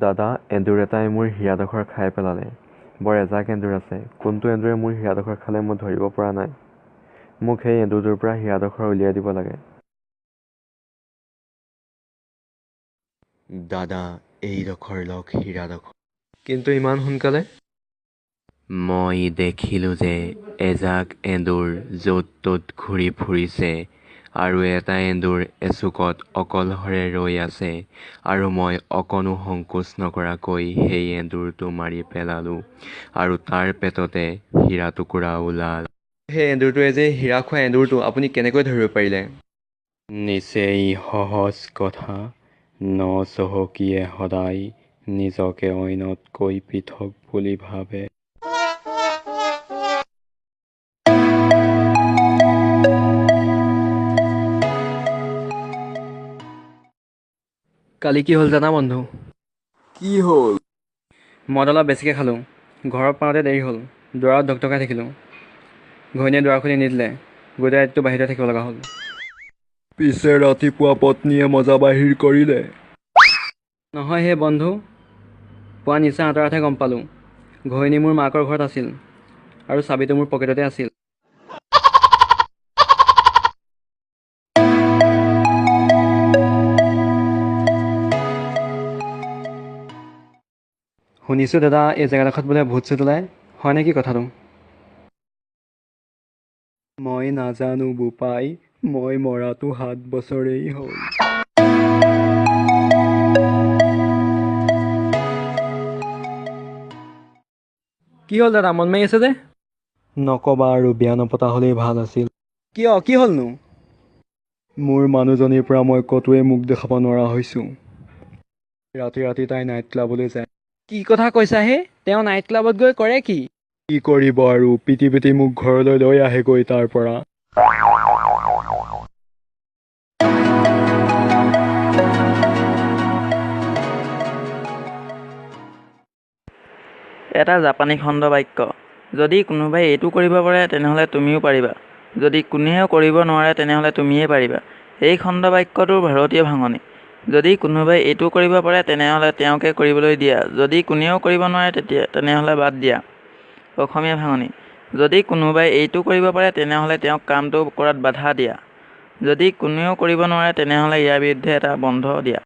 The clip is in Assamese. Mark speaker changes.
Speaker 1: দাদা, এন্দুৰ এটাই মোৰ হীৰাডোখৰ খাই পেলালে। বৰ এজাক এন্দুৰ আছে। কোনটো এন্দুৰে মোৰ হীৰাডোখৰ খালে মই ধৰিব পৰা নাই। মোক সেই এন্দুৰটোৰ পৰা হীৰাডোখৰ উলিয়াই দিব লাগে। দাদা, এইডোখৰ লওক হীৰাডোখৰ। কিন্তু ইমান সোনকালে? মই দেখিলোঁ যে এজাক এন্দুৰ য'ত ত'ত ঘূৰি ফুৰিছে আৰু এটা এন্দুৰ এচুকত অকলশৰে ৰৈ আছে আৰু মই অকণো সংকোচ নকৰাকৈ সেই এন্দুৰটো মাৰি পেলালোঁ আৰু তাৰ পেটতে হীৰা টুকুৰা ওলাল। সেই এন্দুৰটোৱে যে হীৰা খোৱা এন্দুৰটো আপুনি কেনেকৈ ধৰিব পাৰিলে? নিচেই সহজ কথা। নচহকীয়ে সদায় নিজকে অইনতকৈ পৃথক বুলি ভাবে। কালি কি হ'ল জানা বন্ধু?
Speaker 2: কি হ'ল?
Speaker 3: মদ অলপ বেছিকৈ খালোঁ। ঘৰত পাওঁতে দেৰি হ'ল। দুৱাৰত ঢকঢকাই থাকিলোঁ। ঘৈণীয়ে দুৱাৰ খুলি নিদিলে। গোটেই ৰাতিটো বাহিৰতে থাকিব লগা হ'ল।
Speaker 2: পিছে ৰাতিপুৱা পত্নীয়ে মজা বাহিৰ কৰিলে?
Speaker 3: নহয় হে বন্ধু, পুৱা নিচা আঁতৰাতহে গম পালোঁ। ঘৈণী মোৰ মাকৰ ঘৰত আছিল আৰু চাবিটো মোৰ পকেটতে আছিল। শুনিছোঁ দাদা, এই জেগাডোখৰত বোলে ভূত চুত ওলায়, হয় নেকি কথাটো?
Speaker 2: মই নাজানো বোপাই, মই মৰাটো 7 বছৰেই হ'ল।
Speaker 3: কি হ'ল দাদা, মন মাৰি আছে যে?
Speaker 2: নক'বা আৰু, বিয়া নপতা হ'লেই ভাল আছিল।
Speaker 3: কিয়, কি হ'লনো?
Speaker 2: মোৰ মানুহজনীৰ পৰা মই ক'তোৱে মুখ দেখাব নোৱাৰা হৈছোঁ। ৰাতি ৰাতি তাই নাইট ক্লাবলৈ যায়।
Speaker 3: কি কথা কৈছা হে? তেওঁ নাইট ক্লাবত গৈ কৰে কি?
Speaker 2: কি কৰিব আৰু, পিটি পিটি মোক ঘৰলৈ লৈ আহেগৈ তাৰ পৰা।
Speaker 4: এটা জাপানী খণ্ড বাক্য। যদি কোনোবাই এইটো কৰিব পাৰে তেনেহ'লে তুমিও পাৰিবা। যদি কোনেও কৰিব নোৱাৰে তেনেহ'লে তুমিয়ে পাৰিবা। এই খণ্ড বাক্যটোৰ ভাৰতীয় ভাঙনি। যদি কোনোবাই এইটো কৰিব পাৰে তেনেহ'লে তেওঁকে কৰিবলৈ দিয়া। যদি কোনেও কৰিব নোৱাৰে তেনেহ'লে বাদ দিয়া। অসমীয়া ভাঙনি। যদি কোনোবাই এইটো কৰিব পাৰে তেনেহ'লে তেওঁক কামটো কৰাত বাধা দিয়া। যদি কোনেও কৰিব নোৱাৰে তেনেহ'লে ইয়াৰ বিৰুদ্ধে এটা বন্ধ দিয়া।